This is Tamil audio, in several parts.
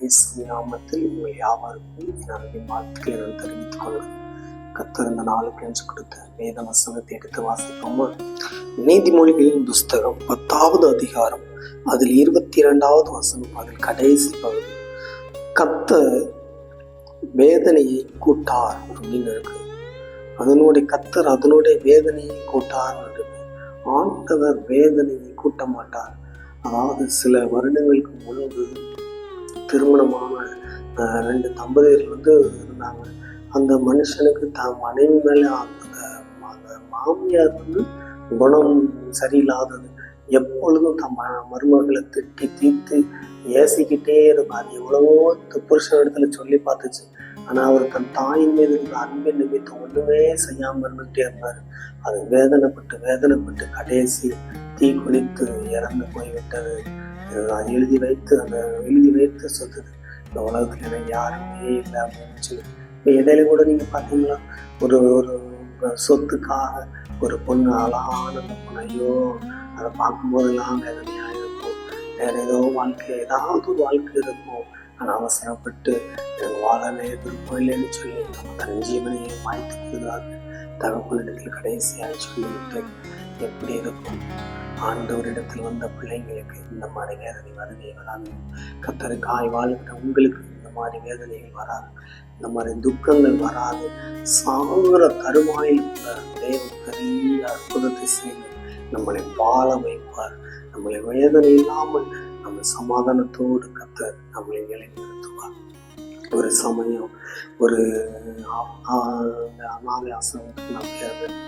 இயேசு நாமத்தில் உங்கள் யாவருக்கும் என் அன்பின் வாழ்த்துக்களை நான் தெரிவித்துக் கொள்கிறேன். கர்த்தர் இந்த நாளுக்கு என்று கொடுத்த வேத வசனத்தை எடுத்து வாசிப்போமா? நீதிமொழிகளின் புஸ்தகம் 10வது அதிகாரம், அதில் 22வது வசனம், அதில் கடைசி பகுதி. கர்த்தர் வேதனையை கூட்டார் அப்படின்னு இருக்கு. கர்த்தர் அதனுடைய வேதனையை கூட்டார் இருக்கு. ஆண்டவர் வேதனையை கூட்ட மாட்டார். அதாவது சில வருடங்களுக்கு முன்பு திருமணமான 2 தம்பதியர்கள் இருந்தாங்க. அந்த மனுஷனுக்கு மனைவி மேலே அந்த மாமியார் குணம் சரியில்லாதது. எப்பொழுதும் மருமகளை திட்டி தீர்த்து ஏசிக்கிட்டே இருக்கும். அது எவ்வளவோ புருஷன் இடத்துல சொல்லி பார்த்துச்சு. ஆனால் அவர் தன் தாயின் மீது இருந்த அன்பின் நிமித்தம் ஒன்றுமே செய்யாமல் இருந்துகிட்டே இருந்தார். அது வேதனைப்பட்டு கடைசி தீ குளித்து இறந்து போய்விட்டது. அது எழுதி வைத்து சொல்லுது, இந்த உலகத்துல எனக்கு யாருமே இல்லை அப்படின்னு சொல்லி. இப்போ இடையில கூட நீங்க பார்த்தீங்களா, ஒரு சொத்துக்காக ஒரு பொண்ணு, அழகான பொண்ணு, ஐயோ அதை பார்க்கும்போதெல்லாம் வேதனையாக இருக்கும். வேற ஏதாவது ஒரு வாழ்க்கை இருக்கும். ஆனால் அவசரப்பட்டு எனக்கு வாழவே விருப்பம் இல்லைன்னு சொல்லி நம்ம தன் ஜீவனையை மாய்த்து கொள்கிறார்கள். தகப்பனிடத்தில் கடைசியாக சொல்லிவிட்டு எப்படி இருக்கும்? ஆண்டவரிடத்தில் வந்த பிள்ளைங்களுக்கு இந்த மாதிரி வேதனை வரவே வராது. கர்த்தருக்காய் வாழ்கிற உங்களுக்கு இந்த மாதிரி வேதனைகள் வராது, இந்த மாதிரி துக்கங்கள் வராது. சாகுற தருவாயில் தேவன் பெரிய அற்புதத்தை செய்து நம்மளை வாழ வைப்பார். நம்மளை வேதனை இல்லாமல் நம்ம சமாதானத்தோடு கர்த்தர் நம்மளை நிலைநிறுத்துவார். ஒரு சமயம் ஒரு அனாதை ஆசிரமத்துக்கு நான் போயிருந்தேன்.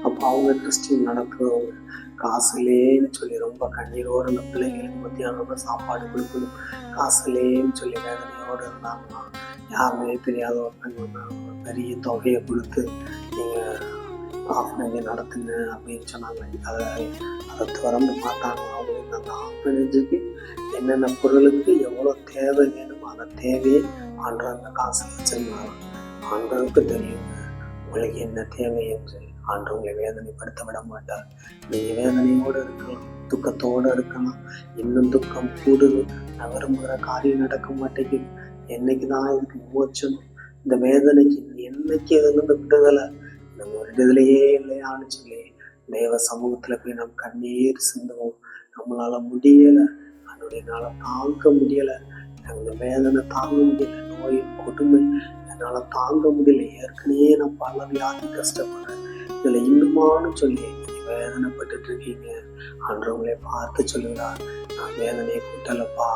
அப்போ அவங்க கிறிஸ்டின் நடத்துறவங்க காசுலேன்னு சொல்லி ரொம்ப கண்ணீரோடு அந்த பிள்ளைங்களுக்கு மத்தியானம் சாப்பாடு கொடுக்கணும், காசுலேன்னு சொல்லி வேதனையோடு இருந்தாங்கன்னா, யாருமே தெரியாத ஒருத்தங்க பெரிய தொகையை கொடுத்து நீங்கள் ஆஃப்னேஜை நடத்துங்க அப்படின்னு சொன்னாங்க. அதை திறந்து பார்த்தாங்க. அவங்க அந்த ஆஃப்னேஜுக்கு என்னென்ன பொருளுக்கு எவ்வளோ தேவை வேணுமோ அந்த தேவையை ஆண்டவர் அந்த காசு வச்சிருந்தாங்க. ஆண்டவருக்கு தெரியுங்க உங்களுக்கு என்ன தேவை என்று. ஆண்டவர் உங்களை வேதனைப்படுத்த விட மாட்டார். நீங்கள் வேதனையோடு இருக்கலாம், துக்கத்தோடு இருக்கலாம். இன்னும் துக்கம் கூடுது, நான் விரும்புகிற காரியம் நடக்க மாட்டேங்குது, என்னைக்கு தான் இதுக்கு விமோச்சனம், இந்த வேதனைக்கு என்னைக்கு இதுலேருந்து விடுதலை, நம்ம விடுதலையே இல்லையான்னு சொல்லி தேவ சமூகத்தில் போய் நம்ம கண்ணீர் சிந்துவோம். நம்மளால முடியலை, அதனுடைய தாங்க முடியலை, அந்த வேதனை தாங்க முடியல, நோயின் கொடுமை என்னால் தாங்க முடியல, ஏற்கனவே நான் பல வியாதி கஷ்டப்படுறேன், இதில் இன்னுமானு சொல்லி நீங்கள் வேதனைப்பட்டு இருக்கீங்க. ஆண்டவங்களே பார்த்து சொல்லுகிறார், நான் வேதனையை கூட்டலப்பா,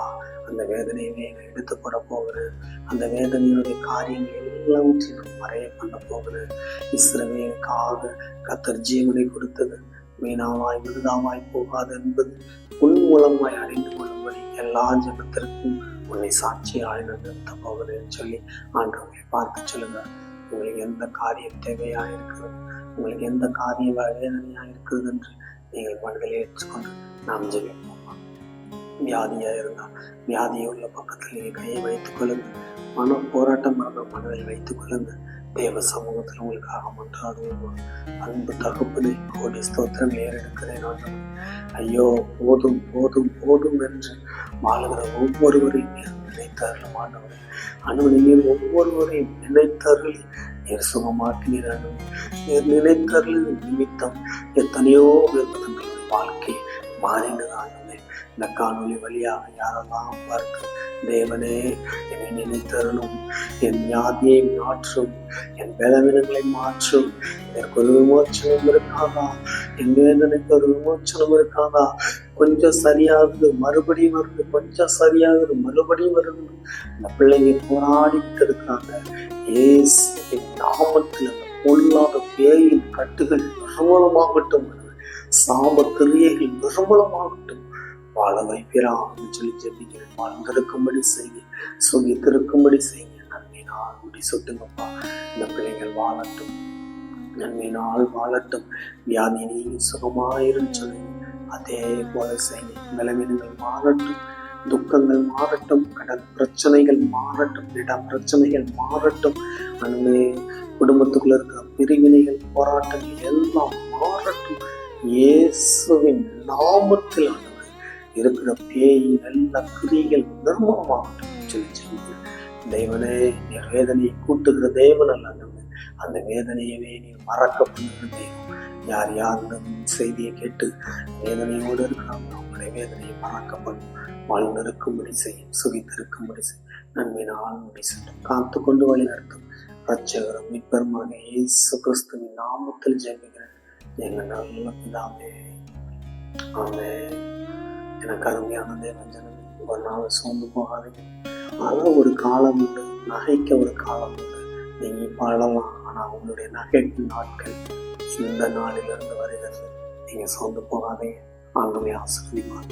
அந்த வேதனையை நான் எடுத்து போட போகிறேன், அந்த வேதனையினுடைய காரியங்கள் எல்லாவற்றையும் நான் மறைய பண்ண போகிறேன். இஸ்ரவேலுக்காக கர்த்தர் ஜீவனை கொடுத்தது வீணாவாய் விருதாவாய் போகாது என்பது உன் மூலமாய் அறிந்து கொள்ளும்படி எல்லா ஜனத்திற்கும் உன்னை சாட்சியாய் நான் நிறுத்த போகிறேன்னு சொல்லி ஆண்டவங்களை பார்த்து சொல்லுங்க. உங்களுக்கு எந்த காரியம் தேவையாக இருக்கிறது, உங்களுக்கு எந்த காரியம் வேதனையாக இருக்கிறது என்று நீங்கள் மனதில் ஏற்றுக்கொண்டு நாம் ஜெபிப்போம். வியாதியாக இருந்தால் வியாதியை உள்ள பக்கத்தில் நீங்கள் கையை வைத்துக் கொள்ளுங்க. மன போராட்டம் மனதில் வைத்துக் கொள்ளுங்க. தேவ சமூகத்தில் உங்களுக்காக மன்றாடுவோம். அன்பு தகப்பனை கோடி ஸ்தோத்திரங்கள் ஏறெடுக்கிறேன். ஐயோ போதும் போதும் போதும் என்று வாழ்கிற ஒவ்வொருவரையும் நினைத்தார்கள் ஆண்டவரே. அனுமதியில் ஒவ்வொருவரையும் நினைத்தார்கள் நீர் சுகமாக்கினீர். நீர் நினைத்தார்கள் நிமித்தம் எத்தனையோ பேர் தங்களுடைய வாழ்க்கை மாறினது ஆண்டவரே. இந்த காணொலி வழியாக யாரெல்லாம் பார்த்து தேவனே என்னை நினைத்தருளும், என் வியாதியை மாற்றும், என் பலவீனங்களை மாற்றும், எனக்கு ஒரு விமோச்சனம் இருக்காதா, என் வேதனைக்கு ஒரு விமோச்சனம் இருக்காதா, கொஞ்சம் சரியாகுது மறுபடியும் வருது, கொஞ்சம் சரியாகுது மறுபடியும் வருது. அந்த பிள்ளைங்க போராடிக்கிட்டு இருக்காங்க. இயேசுவின் நாமத்தில் அந்த பொல்லாத பேயின் கட்டுகள் நிர்மூலமாகட்டும், சாப கிரியைகள் நிர்மூலமாகட்டும், வாழ வைக்கிறான்னு சொல்லி ஜெபிக்கிறேன். வாழ்ந்திருக்கும்படி செய்ய, சுகித்திருக்கும்படி செய்ய, நன்மையினால் முடி சொட்டுங்கப்பா. இந்த பிள்ளைகள் வாழட்டும், நன்மையினால் வாழட்டும், வியாதி நீங்கி சுகமாயிரும் சொல்லி அதே போல செய்ய. பலவீனங்கள் மாறட்டும், துக்கங்கள் மாறட்டும், கடன் பிரச்சனைகள் மாறட்டும், இடம் பிரச்சனைகள் மாறட்டும், அன்பே குடும்பத்துக்குள்ள இருக்கிற பிரிவினைகள் போராட்டங்கள் எல்லாம் மாறட்டும். இயேசுவின் நாமத்தில் இருக்கிற பேய் நல்ல கிரியைகள் நிர்மூலமாகட்டும். சொல்லி செய்யுங்க. தேவனே, நீர் வேதனையை கூட்டுகிற தேவன் அல்ல, அந்த வேதனையவே நீர் மறக்க பண்ணுகிற தெய்வம். யார் யார் இந்த செய்தியை கேட்டு வேதனையோடு இருக்கிறாங்க, அவங்களுடைய வேதனையை மறக்க பண்ணும், வாழ்ந்திருக்கும்படி செய்யும், சுகித்திருக்கும்படி செய்யும், நன்மையினால் முடி செல்லும், காத்து கொண்டு வழி நடத்தும். ரட்சகரும் மீட்பருமாக இயேசு கிறிஸ்துவின் நாமத்தில் ஜெபிக்கிறேன் எங்கள் நல்ல பிதாவே, ஆமென். எனக்கு அருமையான தேவஜனம், ஒரு நாள் சோர்ந்து போகாதீங்க. ஆனால் ஒரு காலம் உண்டு, நகைக்க ஒரு காலம் உண்டு. நீங்க இப்ப அழலாம், ஆனா உங்களுடைய நகைக்கும் நாட்கள் இந்த நாளிலிருந்து வருகிறது. நீங்க சோர்ந்து போகாதீங்க. ஆண்டவரை ஆசீர்வதிப்பார்.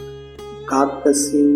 God bless you.